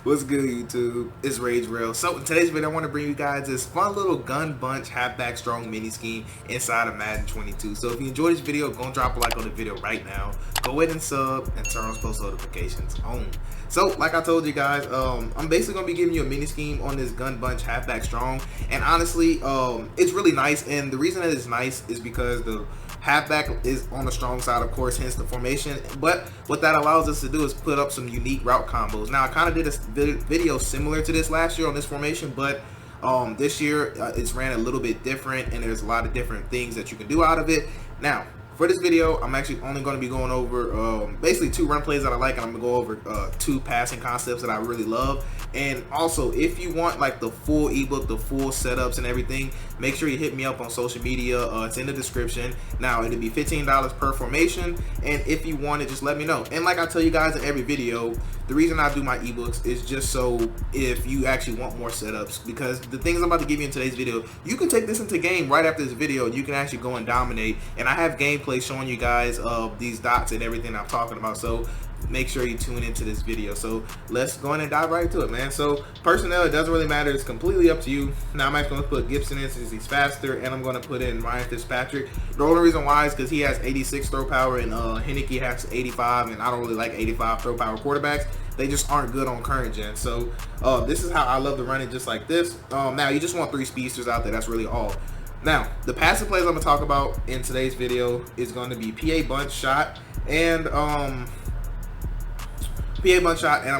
What's good, YouTube? It's Rage Rail. So in today's video, I want to bring you guys this fun little gun bunch halfback strong mini scheme inside of Madden 22. So if you enjoyed this video, go and drop a like on the video right now. Go ahead and sub and turn on post notifications on. So like I told you guys, I'm basically gonna be giving you a mini scheme on this gun bunch halfback strong, and honestly, it's really nice. And the reason that it's nice is because the halfback is on the strong side, of course, hence the formation. But what that allows us to do is put up some unique route combos. Now, I kind of did a video similar to this last year on this formation, but this year it's ran a little bit different, and there's a lot of different things that you can do out of it. Now, for this video, I'm actually only going to be going over basically 2 run plays that I like, and I'm going to go over 2 passing concepts that I really love. And also, if you want like the full ebook, the full setups and everything, make sure you hit me up on social media. It's in the description. Now, it'll be $15 per formation, and if you want it, just let me know. And like I tell you guys in every video, the reason I do my ebooks is just so if you actually want more setups, because the things I'm about to give you in today's video, you can take this into game right after this video, and you can actually go and dominate. And I have gameplay showing you guys these dots and everything I'm talking about, so make sure you tune into this video. So let's go in and dive right into it, man. So personnel, it doesn't really matter, it's completely up to you. Now I'm actually going to put Gibson in since he's faster, and I'm going to put in Ryan Fitzpatrick. The only reason why is because he has 86 throw power and Henneke has 85, and I don't really like 85 throw power quarterbacks. They just aren't good on current gen. So this is how I love to run it, just like this. Now you just want 3 speedsters out there, that's really all. Now, the passing plays I'm going to talk about in today's video is going to be PA bunch shot and I'm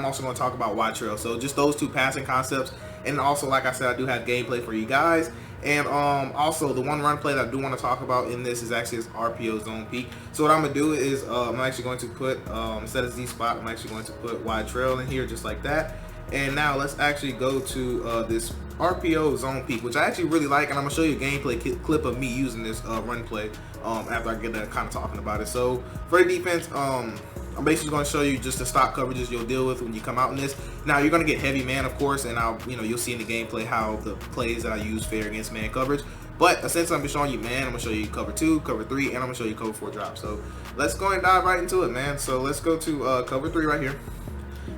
also going to talk about wide trail. So just those 2 passing concepts, and also, like I said, I do have gameplay for you guys. And also, the one run play that I do want to talk about in this is actually this RPO zone peak. So what I'm going to do is I'm actually going to put, instead of Z spot, I'm actually going to put wide trail in here just like that. And now let's actually go to this RPO zone peak, which I actually really like, and I'm gonna show you a gameplay clip of me using this run play after I get done kind of talking about it. So for the defense, I'm basically going to show you just the stock coverages you'll deal with when you come out in this. Now you're going to get heavy man, of course, and you'll see in the gameplay how the plays that I use fare against man coverage. But essentially, I'm showing you man, I'm gonna show you cover 2, cover 3, and I'm gonna show you cover 4 drop. So let's go and dive right into it, man. So let's go to cover 3 right here.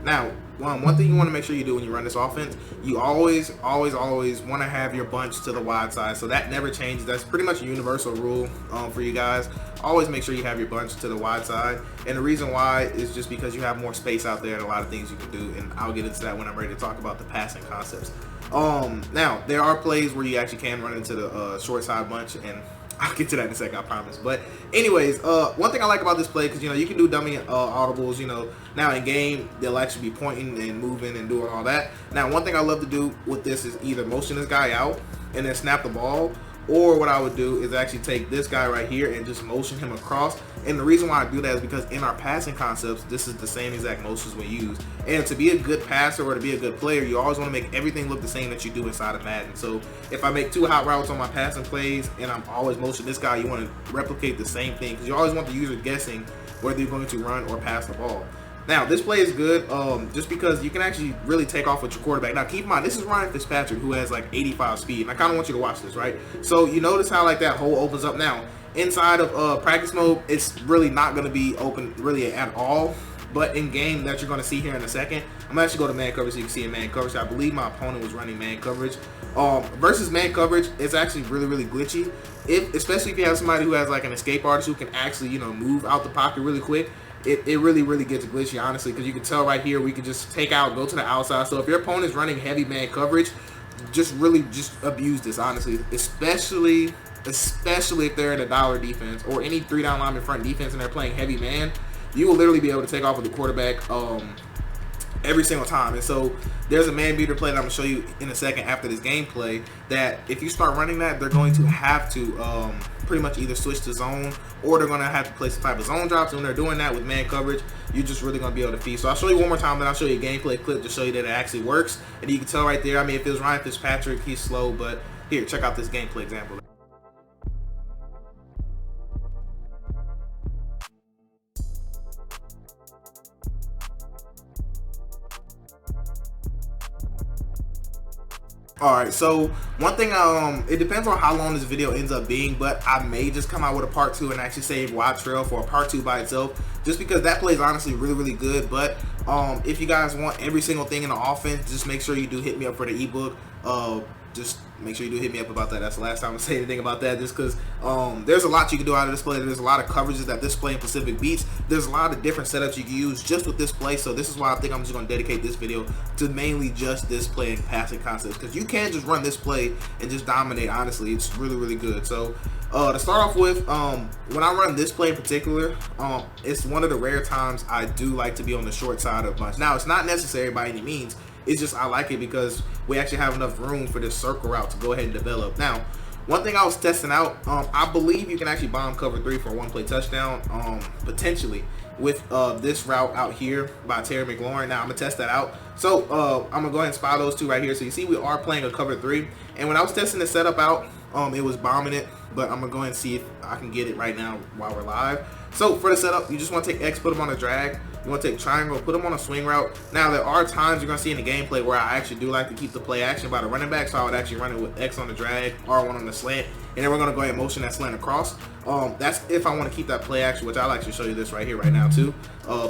Now, one thing you want to make sure you do when you run this offense, you always want to have your bunch to the wide side. So that never changes. That's pretty much a universal rule for you guys. Always make sure you have your bunch to the wide side. And the reason why is just because you have more space out there and a lot of things you can do. And I'll get into that when I'm ready to talk about the passing concepts. Now, there are plays where you actually can run into the short side bunch, and I'll get to that in a second, I promise. But anyways, one thing I like about this play, because you can do dummy audibles. Now in game they'll actually be pointing and moving and doing all that. Now one thing I love to do with this is either motion this guy out and then snap the ball, or what I would do is actually take this guy right here and just motion him across. And the reason why I do that is because in our passing concepts, this is the same exact motions we use. And to be a good passer or to be a good player, you always want to make everything look the same that you do inside of Madden. So if I make 2 hot routes on my passing plays and I'm always motioning this guy, you want to replicate the same thing, because you always want the user guessing whether you're going to run or pass the ball. Now, this play is good just because you can actually really take off with your quarterback. Now, keep in mind, this is Ryan Fitzpatrick, who has like 85 speed, and I kind of want you to watch this, right? So you notice how like that hole opens up. Now, inside of practice mode, it's really not going to be open really at all. But in game, that you're going to see here in a second, I'm actually going to man coverage so you can see in man coverage. I believe my opponent was running man coverage. Versus man coverage, it's actually really glitchy. Especially if you have somebody who has like an escape artist who can actually move out the pocket really quick. It really gets glitchy, honestly, because you can tell right here we can just take out, go to the outside. So if your opponent's running heavy man coverage, just abuse this, honestly, especially if they're in a dollar defense or any 3-down lineman front defense and they're playing heavy man. You will literally be able to take off with the quarterback every single time. And so there's a man beater play that I'm gonna show you in a second after this gameplay, that if you start running that, they're going to have to pretty much either switch to zone, or they're gonna have to play some type of zone drops. And when they're doing that with man coverage, you're just really gonna be able to feed. So I'll show you one more time, then I'll show you a gameplay clip to show you that it actually works. And you can tell right there, I mean, if it was Ryan Fitzpatrick, he's slow, but here, check out this gameplay example. Alright, so one thing, it depends on how long this video ends up being, but I may just come out with a part 2 and actually save wide trail for a part 2 by itself, just because that play is honestly really good. But If you guys want every single thing in the offense, just make sure you do hit me up for the ebook. Just make sure you do hit me up about that. That's the last time I say anything about that, just because there's a lot you can do out of this play. There's a lot of coverages that this play in Pacific beats. There's a lot of different setups you can use just with this play. So this is why I think I'm just going to dedicate this video to mainly just this play and passing concepts, because you can just run this play and just dominate. Honestly, it's really, really good. So to start off with, when I run this play in particular, it's one of the rare times I do like to be on the short side of a bunch. Now, it's not necessary by any means. It's just I like it because we actually have enough room for this circle route to go ahead and develop. Now, one thing I was testing out, I believe you can actually bomb cover 3 for a one-play touchdown, potentially, with this route out here by Terry McLaurin. Now, I'm going to test that out. So, I'm going to go ahead and spy those two right here. So, you see we are playing a cover 3. And when I was testing the setup out, it was bombing it. But I'm going to go ahead and see if I can get it right now while we're live. So, for the setup, you just want to take X, put them on a drag. You want to take triangle, put them on a swing route. Now, there are times you're going to see in the gameplay where I actually do like to keep the play action by the running back. So I would actually run it with X on the drag, R1 on the slant. And then we're going to go ahead and motion that slant across. That's if I want to keep that play action, which I'll actually show you this right here right now too.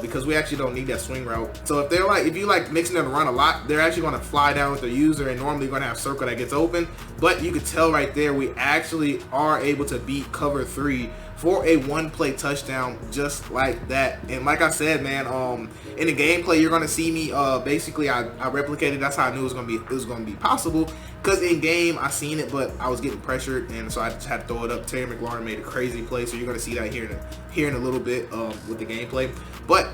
Because we actually don't need that swing route. So if they're like, if you like mixing them to run a lot, they're actually going to fly down with their user, and normally you're going to have circle that gets open. But you can tell right there, we actually are able to beat cover 3 for a one-play touchdown just like that. And like I said, man, in the gameplay you're gonna see me basically I replicated. That's how I knew it was gonna be possible, because in game I seen it, but I was getting pressured, and so I just had to throw it up. Terry McLaurin made a crazy play, so you're gonna see that here in a little bit with the gameplay. But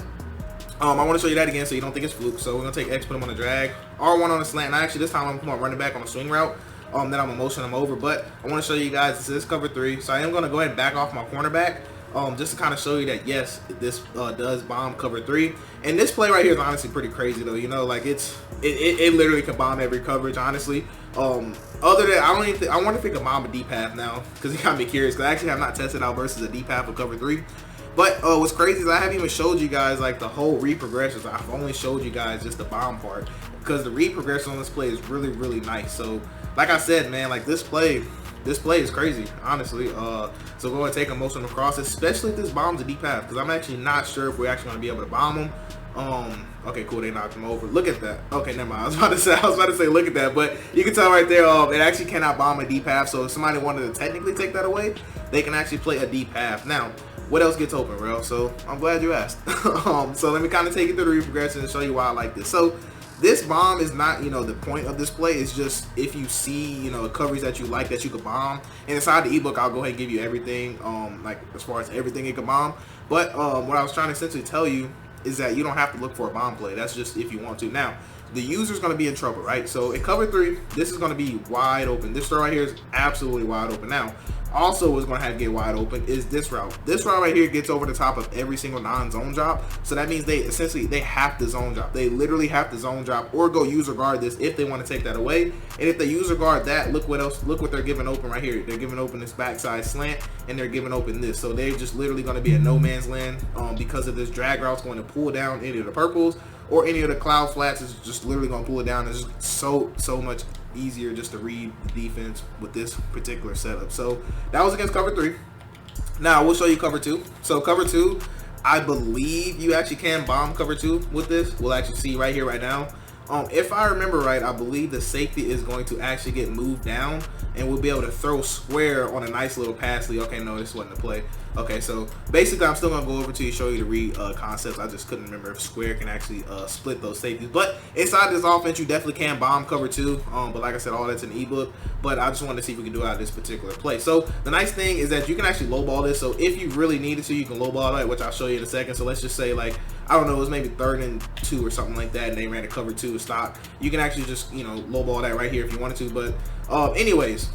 I want to show you that again so you don't think it's fluke. So we're gonna take X, put him on the drag, R1 on the slant, and actually this time I'm gonna put my running back on a swing route. Then I'm gonna motion them over. But I want to show you guys, this is cover 3, so I am gonna go ahead and back off my cornerback, just to kind of show you that yes, this does bomb cover 3. And this play right here is honestly pretty crazy though. You know, like it literally can bomb every coverage, honestly. Other than I wonder if it can bomb a deep half now, because it got me curious, because I actually have not tested out versus a deep half of cover 3. But what's crazy is I haven't even showed you guys like the whole read progressions. I've only showed you guys just the bomb part, because the read progression on this play is really, really nice. So like I said, man, like this play is crazy, honestly. So go ahead and take a motion across, especially if this bombs a deep half, because I'm actually not sure if we're actually going to be able to bomb them. Okay, cool, they knocked him over. Look at that. Okay, never mind. I was about to say look at that, but you can tell right there, it actually cannot bomb a deep half. So if somebody wanted to technically take that away, they can actually play a deep half. Now, what else gets open, bro? So I'm glad you asked. So let me kind of take you through the read progression and show you why I like this. So this bomb is not, the point of this play. It's just if you see, coverage that you like that you could bomb. And inside the ebook, I'll go ahead and give you everything, like as far as everything it can bomb. But what I was trying to essentially tell you is that you don't have to look for a bomb play. That's just if you want to. Now, the user's going to be in trouble, right? So in cover 3, this is going to be wide open. This throw right here is absolutely wide open. Now, also what's going to have to get wide open is this route. This route right here gets over the top of every single non-zone drop. So that means they have to zone drop. They literally have to zone drop or go user guard this if they want to take that away. And if they user guard that, look what they're giving open right here. They're giving open this backside slant, and they're giving open this. So they're just literally going to be a no man's land because of this drag route's going to pull down any of the purples, or any of the cloud flats is just literally going to pull it down. It's just so much easier just to read the defense with this particular setup. So that was against cover 3. Now we'll show you cover 2. So cover 2, I believe you actually can bomb cover 2 with this. We'll actually see right here right now. If I remember right, I believe the safety is going to actually get moved down, and we'll be able to throw square on a nice little pass lead. Okay, no, this wasn't the play. Okay, so basically I'm still going to go over to you, show you the read concepts. I just couldn't remember if square can actually split those safeties. But inside this offense, you definitely can bomb cover 2. But like I said, all that's in the ebook. But I just wanted to see if we can do it out of this particular play. So the nice thing is that you can actually lowball this. So if you really needed to, you can lowball it, which I'll show you in a second. So let's just say, like, I don't know, it was maybe 3rd and 2 or something like that, and they ran a cover 2 stock. You can actually just, lowball that right here if you wanted to. But anyways,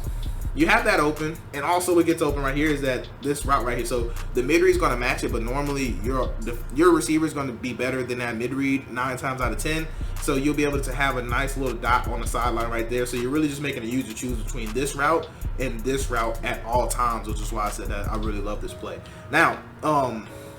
you have that open, and also what gets open right here is that this route right here. So the mid read is going to match it, but normally your receiver is going to be better than that mid read 9 times out of 10. So you'll be able to have a nice little dot on the sideline right there. So you're really just making a user choose between this route and this route at all times, which is why I said that I really love this play. Now,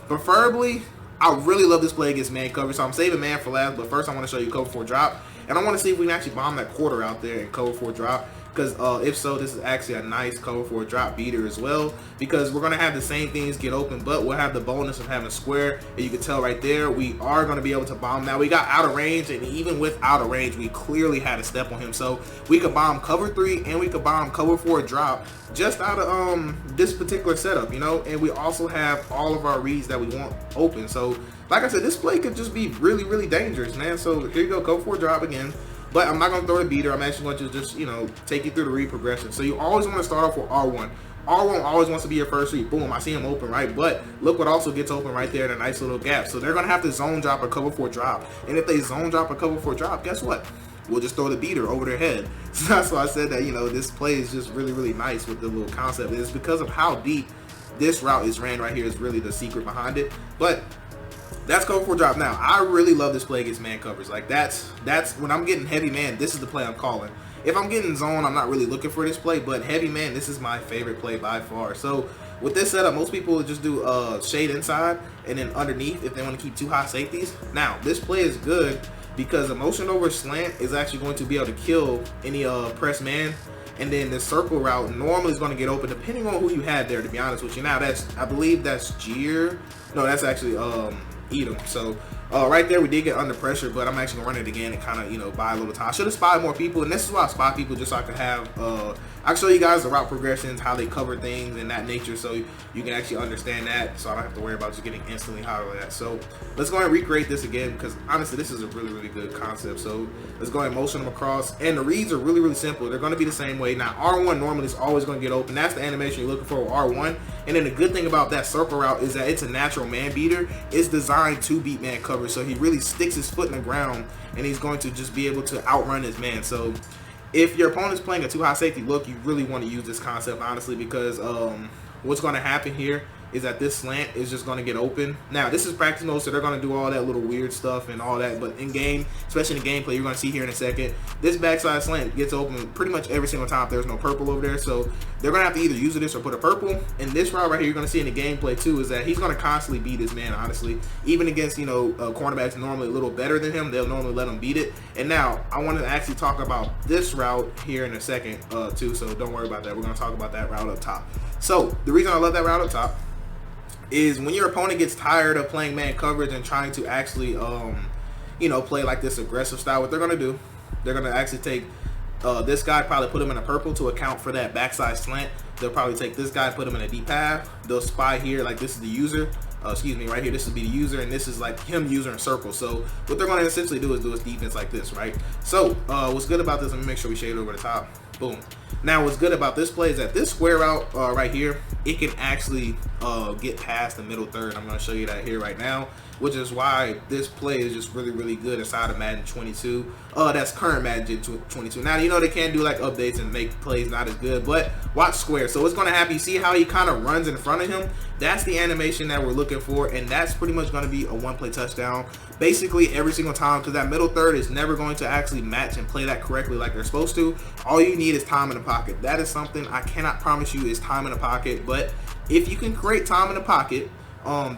preferably, I really love this play against man coverage. So I'm saving man for last, but first I want to show you cover 4 drop, and I want to see if we can actually bomb that quarter out there and cover 4 drop. because if so, this is actually a nice cover for a drop beater as well, because we're going to have the same things get open, but we'll have the bonus of having square, and you can tell right there we are going to be able to bomb. Now we got out of range, and even with out of range we clearly had a step on him, so we could bomb cover 3 and we could bomb cover 4 drop just out of this particular setup, you know. And we also have all of our reads that we want open, so like I said, this play could just be really dangerous, man. So here you go, cover 4 drop again. But I'm not going to throw the beater. I'm actually going to just, you know, take you through the read progression. So you always want to start off with R1. R1 always wants to be your first read. Boom, I see him open, right? But look what also gets open right there in a nice little gap. So they're going to have to zone drop or cover 4 drop. And if they zone drop or cover 4 drop, guess what? We'll just throw the beater over their head. So that's why I said that, you know, this play is just really nice with the little concept. It's because of how deep this route is ran right here is really the secret behind it. But that's cover 4 drop. Now, I really love this play against man covers. Like, that's when I'm getting heavy man, this is the play I'm calling. If I'm getting zone, I'm not really looking for this play, but heavy man, this is my favorite play by far. So with this setup, most people just do shade inside and then underneath if they want to keep 2 high safeties. Now, this play is good because the motion over slant is actually going to be able to kill any press man. And then the circle route normally is going to get open depending on who you had there, to be honest with you. Now, I believe that's Jeer. No, that's actually Edom. So right there we did get under pressure, but I'm actually gonna run it again and kind of, you know, buy a little time. I should have spied more people, and this is why I spy people, just so I could have I can show you guys the route progressions, how they cover things and that nature, so you can actually understand that, so I don't have to worry about just getting instantly hot or that. So let's go ahead and recreate this again, because honestly this is a really good concept. So let's go ahead and motion them across, and the reads are really simple. They're going to be the same way. Now R1 normally is always going to get open. That's the animation you're looking for with R1. And then the good thing about that circle route is that it's a natural man beater. It's designed to beat man coverage, so he really sticks his foot in the ground and he's going to just be able to outrun his man. So if your opponent's playing a 2 high safety look, you really want to use this concept, honestly, because what's going to happen here is that this slant is just going to get open. Now, this is practice mode, so they're going to do all that little weird stuff and all that, but in game, especially in the gameplay, you're going to see here in a second, this backside slant gets open pretty much every single time if there's no purple over there. So they're going to have to either use this or put a purple. And this route right here, you're going to see in the gameplay too, is that he's going to constantly beat his man, honestly. Even against, you know, cornerbacks normally a little better than him, they'll normally let him beat it. And now, I want to actually talk about this route here in a second too, so don't worry about that. We're going to talk about that route up top. So the reason I love that route up top is when your opponent gets tired of playing man coverage and trying to actually, you know, play like this aggressive style, what they're going to do, they're going to actually take this guy, probably put him in a purple to account for that backside slant. They'll probably take this guy, put him in a deep path. They'll spy here, like this is the user. Excuse me, right here, this would be the user, and this is like him user in circle. So what they're going to essentially do is do his defense like this, right? So what's good about this, let me make sure we shade over the top. Boom. Now what's good about this play is that this square route right here, it can actually get past the middle third. I'm going to show you that here right now, which is why this play is just really good inside of Madden 22. That's current Madden 22. Now, you know, they can do like updates and make plays not as good, but watch square. So what's going to happen, you see how he kind of runs in front of him? That's the animation that we're looking for, and that's pretty much going to be a one-play touchdown basically every single time, because that middle third is never going to actually match and play that correctly like they're supposed to. All you need is time in the pocket. That is something I cannot promise you is time in the pocket, but if you can create time in the pocket,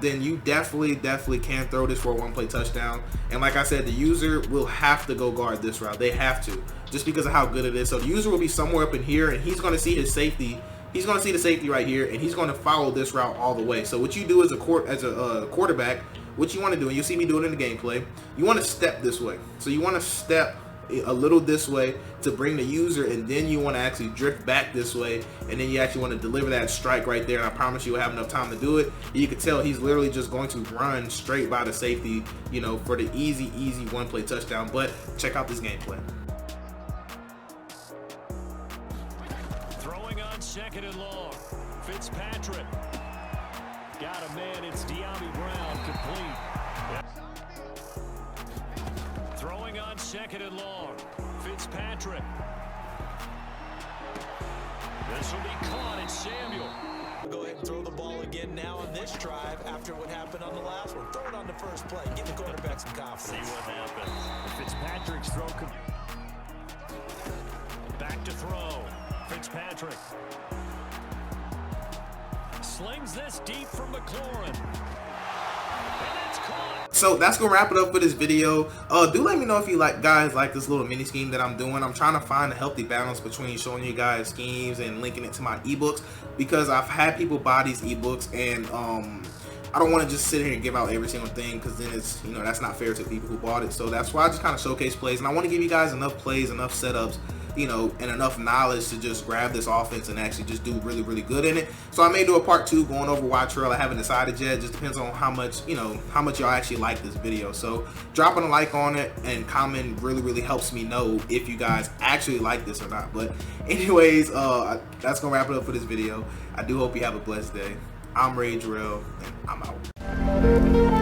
then you definitely can throw this for a one-play touchdown. And like I said, the user will have to go guard this route. They have to, just because of how good it is. So the user will be somewhere up in here, and he's going to see his safety. He's going to see the safety right here, and he's going to follow this route all the way. So what you do as a quarterback, what you want to do, and you see me do it in the gameplay, you want to step this way. So you want to step a little this way to bring the user, and then you want to actually drift back this way, and then you actually want to deliver that strike right there, and I promise you will have enough time to do it. You can tell he's literally just going to run straight by the safety, you know, for the easy one-play touchdown. But check out this gameplay. Throwing on second and long, Fitzpatrick got a man. It's De'Ami Brown, complete. Throwing on second and long, Fitzpatrick. This will be caught. It's Samuel. We'll go ahead and throw the ball again now on this drive after what happened on the last one. Throw it on the first play. Get the quarterback some confidence. See what happens. Fitzpatrick's throw. Back to throw. Fitzpatrick slings this deep from McLaurin. And it's So that's gonna wrap it up for this video. Do let me know if you guys like this little mini scheme that I'm doing. I'm trying to find a healthy balance between showing you guys schemes and linking it to my ebooks, because I've had people buy these ebooks, and I don't want to just sit here and give out every single thing, because then it's, you know, that's not fair to the people who bought it. So that's why I just kind of showcase plays, and I want to give you guys enough plays, enough setups, you know, and enough knowledge to just grab this offense and actually just do really, really good in it. So I may do a part 2 going over wide trail. I haven't decided yet. It just depends on how much, you know, how much y'all actually like this video. So dropping a like on it and comment really, really helps me know if you guys actually like this or not. But anyways, that's gonna wrap it up for this video. I do hope you have a blessed day. I'm Ray Jarrell, and I'm out.